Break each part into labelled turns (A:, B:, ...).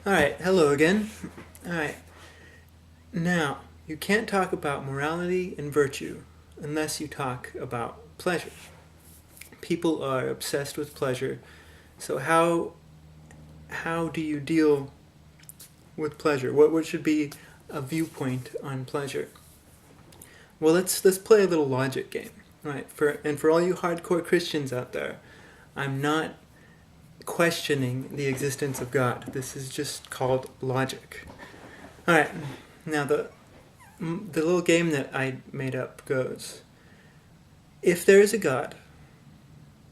A: Alright, hello again. Alright, now, you can't talk about morality and virtue unless you talk about pleasure. People are obsessed with pleasure, so how do you deal with pleasure? What should be a viewpoint on pleasure? Well, let's play a little logic game. Right, for all you hardcore Christians out there, I'm not questioning the existence of God. This is just called logic. All right. Now the little game that I made up goes: if there is a God,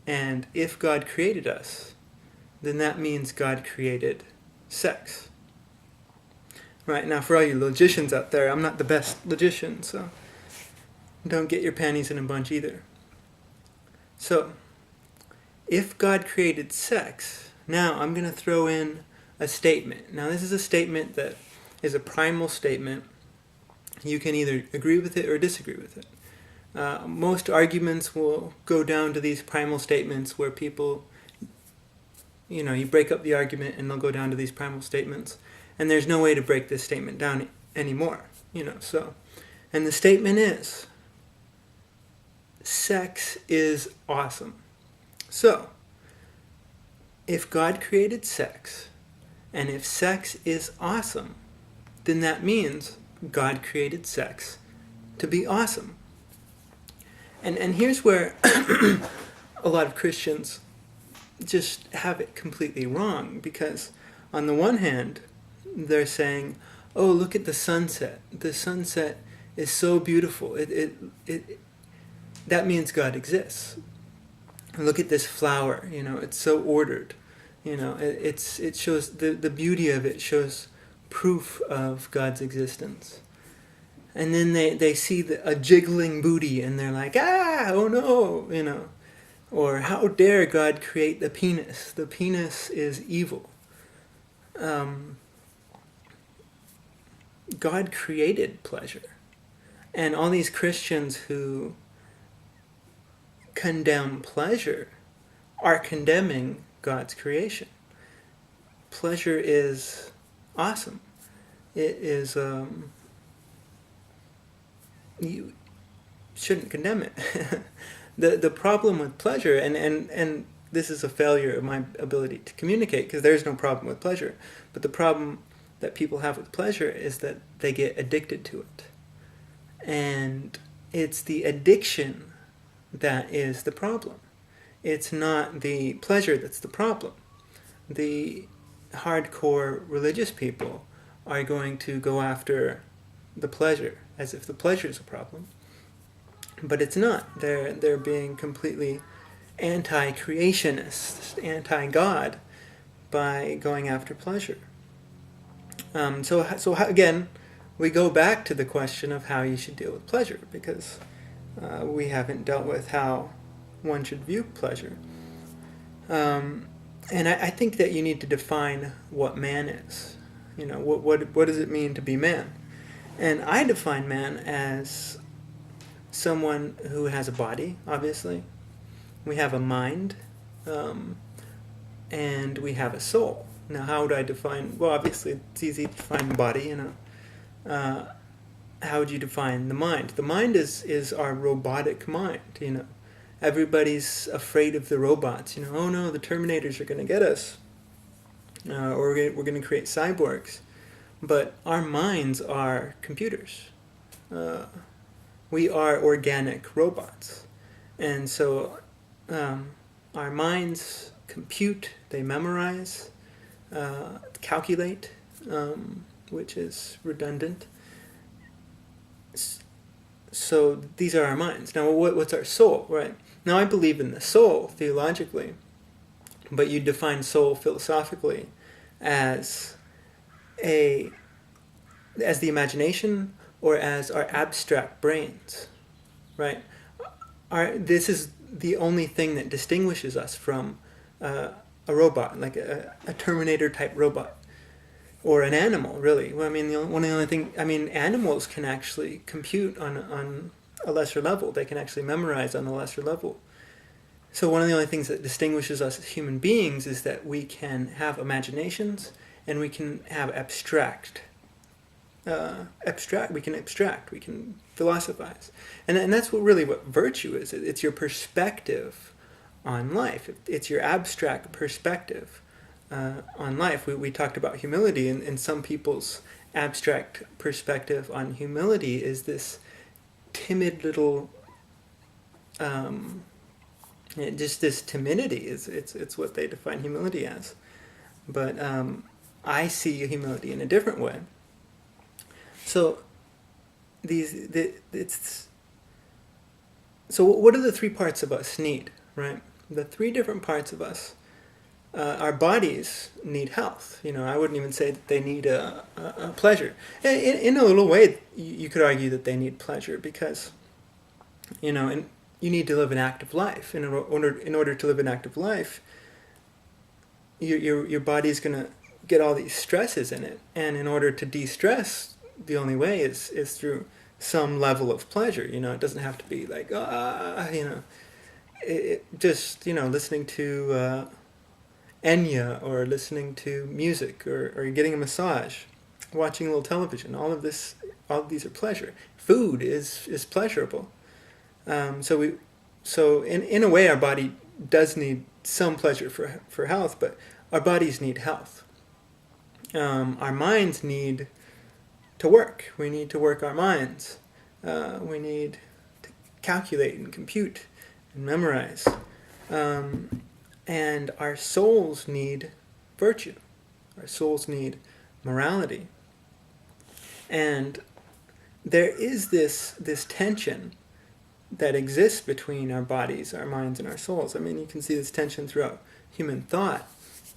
A: and if God created us, then that means God created sex. Right, now for all you logicians out there, I'm not the best logician, so don't get your panties in a bunch either. So, if God created sex, now I'm going to throw in a statement. Now this is a statement that is a primal statement. You can either agree with it or disagree with it. Most arguments will go down to these primal statements where people, you break up the argument and they'll go down to these primal statements. And there's no way to break this statement down anymore, so. And the statement is, sex is awesome. So, if God created sex, and if sex is awesome, then that means God created sex to be awesome. And here's where a lot of Christians just have it completely wrong, because on the one hand, they're saying, oh, look at the sunset. The sunset is so beautiful. That means God exists. Look at this flower, it's so ordered. It shows, the beauty of it shows proof of God's existence. And then they see a jiggling booty and they're like, oh no, Or how dare God create the penis? The penis is evil. God created pleasure. And all these Christians who condemn pleasure are condemning God's creation. Pleasure is awesome. It is, you shouldn't condemn it. The problem with pleasure, and this is a failure of my ability to communicate, because there's no problem with pleasure, but the problem that people have with pleasure is that they get addicted to it. And it's the addiction that is the problem. It's not the pleasure that's the problem. The hardcore religious people are going to go after the pleasure as if the pleasure is a problem. But it's not. They're being completely anti-creationist, anti-God by going after pleasure. So again, we go back to the question of how you should deal with pleasure, because we haven't dealt with how one should view pleasure. And I think that you need to define what man is. What does it mean to be man? And I define man as someone who has a body, obviously. We have a mind, and we have a soul. Now, how would I define? Well, obviously, it's easy to define the body, How would you define the mind? The mind is our robotic mind, Everybody's afraid of the robots, Oh no, the Terminators are going to get us. Or we're going to create cyborgs. But our minds are computers. We are organic robots. And so our minds compute, they memorize, calculate, which is redundant. So these are our minds. Now, what's our soul, right? Now, I believe in the soul theologically, but you define soul philosophically as the imagination or as our abstract brains, right? This is the only thing that distinguishes us from a robot, like a Terminator-type robot. Or an animal, really. Well, one of the only things, animals can actually compute on a lesser level. They can actually memorize on a lesser level. So one of the only things that distinguishes us as human beings is that we can have imaginations and we can have we can abstract, we can philosophize. And that's what virtue is. It's your perspective on life. It's your abstract perspective on life. We talked about humility, and some people's abstract perspective on humility is this timid little, just this timidity. It's what they define humility as. But I see humility in a different way. So so what do the three parts of us need, right? The three different parts of us. Our bodies need health. I wouldn't even say that they need a pleasure. In a little way, you could argue that they need pleasure because, and you need to live an active life. In order to live an active life, your body's going to get all these stresses in it, and in order to de-stress, the only way is through some level of pleasure. It doesn't have to be like just listening to Enya, or listening to music, or getting a massage, watching a little television. All of these are pleasure. Food is pleasurable. So in a way, our body does need some pleasure for health, but our bodies need health. Our minds need to work. We need to work our minds. We need to calculate and compute and memorize. And our souls need virtue. Our souls need morality. And there is this tension that exists between our bodies, our minds, and our souls. I mean, you can see this tension throughout human thought.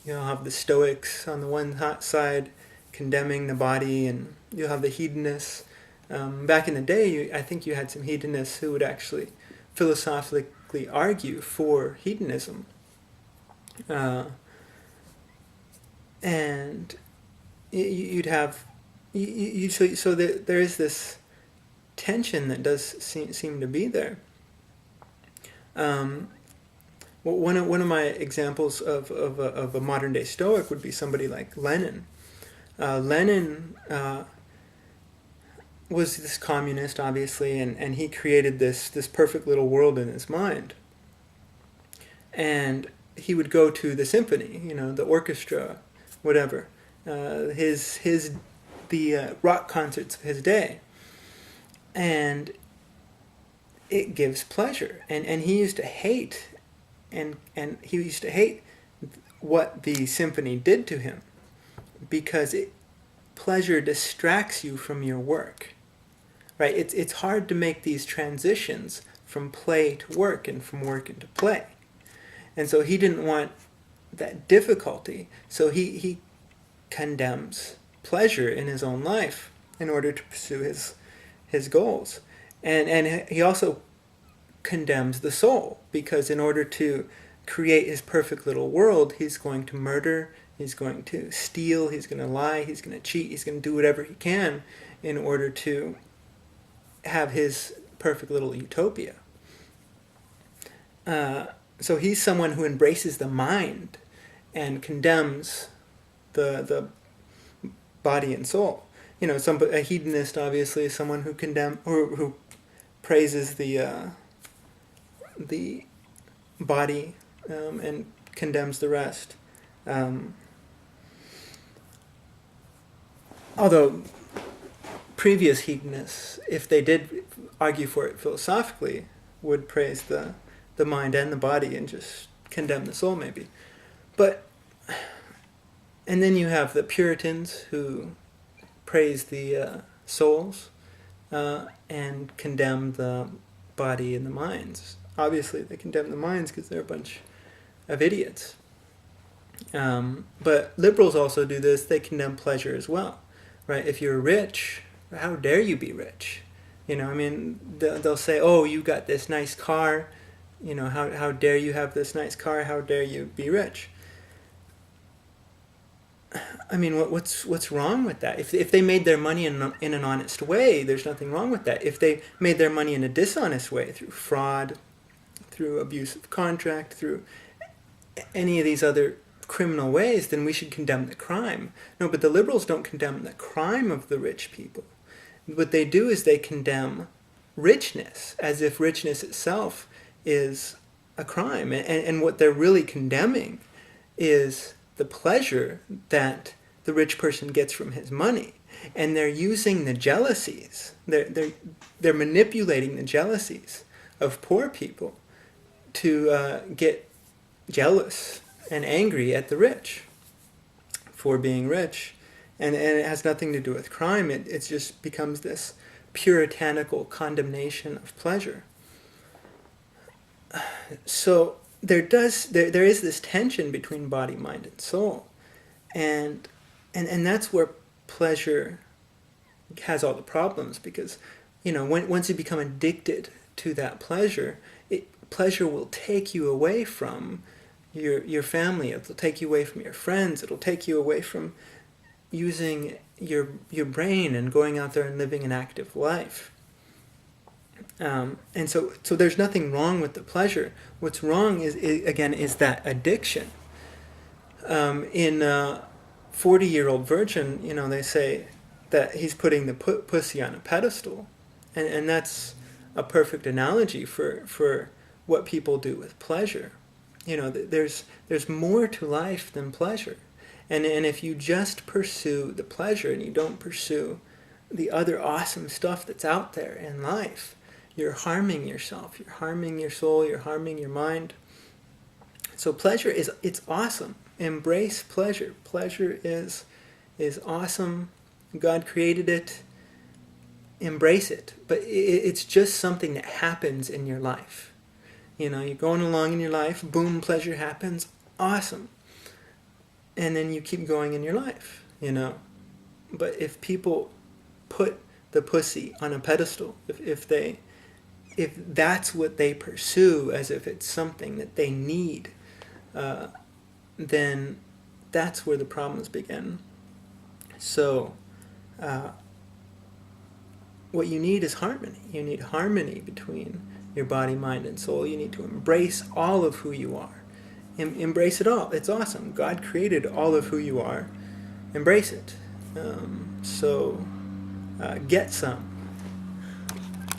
A: You'll have the Stoics on the one side condemning the body, and you'll have the hedonists. Back in the day, I think you had some hedonists who would actually philosophically argue for hedonism. And you'd have so there is this tension that does seem to be there. One of my examples of a modern day Stoic would be somebody like Lenin. Lenin was this communist, obviously, and he created this perfect little world in his mind. And he would go to the symphony, the orchestra, whatever, the rock concerts of his day, and it gives pleasure. And he used to hate, and he used to hate what the symphony did to him, because pleasure distracts you from your work, right? It's hard to make these transitions from play to work and from work into play. And so he didn't want that difficulty. So he condemns pleasure in his own life in order to pursue his goals. And he also condemns the soul, because in order to create his perfect little world, he's going to murder, he's going to steal, he's going to lie, he's going to cheat, he's going to do whatever he can in order to have his perfect little utopia. So he's someone who embraces the mind and condemns the body and soul. A hedonist obviously is someone who who praises the body and condemns the rest. Although previous hedonists, if they did argue for it philosophically, would praise the mind and the body and just condemn the soul, maybe. And then you have the Puritans who praise the souls and condemn the body and the minds. Obviously, they condemn the minds because they're a bunch of idiots. But liberals also do this. They condemn pleasure as well, right? If you're rich, how dare you be rich? They'll say, oh, you got this nice car. How dare you have this nice car? How dare you be rich? I mean, what's wrong with that? If they made their money in an honest way, there's nothing wrong with that. If they made their money in a dishonest way, through fraud, through abuse of contract, through any of these other criminal ways, then we should condemn the crime. No, but the liberals don't condemn the crime of the rich people. What they do is they condemn richness, as if richness itself is a crime. And what they're really condemning is the pleasure that the rich person gets from his money. And they're using the jealousies, they're manipulating the jealousies of poor people to get jealous and angry at the rich for being rich. And it has nothing to do with crime. It just becomes this puritanical condemnation of pleasure. So there is this tension between body, mind, and soul. And that's where pleasure has all the problems, because once you become addicted to that pleasure, pleasure will take you away from your family. It'll take you away from your friends. It'll take you away from using your brain and going out there and living an active life. And so there's nothing wrong with the pleasure. What's wrong is that addiction. In 40-Year-Old Virgin, they say that he's putting the pussy on a pedestal, and that's a perfect analogy for what people do with pleasure. There's more to life than pleasure, and if you just pursue the pleasure and you don't pursue the other awesome stuff that's out there in life, you're harming yourself, you're harming your soul, you're harming your mind. So pleasure it's awesome. Embrace pleasure. Pleasure is awesome. God created it. Embrace it. But it's just something that happens in your life. You're going along in your life, boom, pleasure happens, awesome. And then you keep going in your life, But if people put the pussy on a pedestal, if that's what they pursue as if it's something that they need, then that's where the problems begin. So what you need is harmony. You need harmony between your body, mind, and soul. You need to embrace all of who you are. Embrace it all. It's awesome. God created all of who you are. Embrace it. So get some.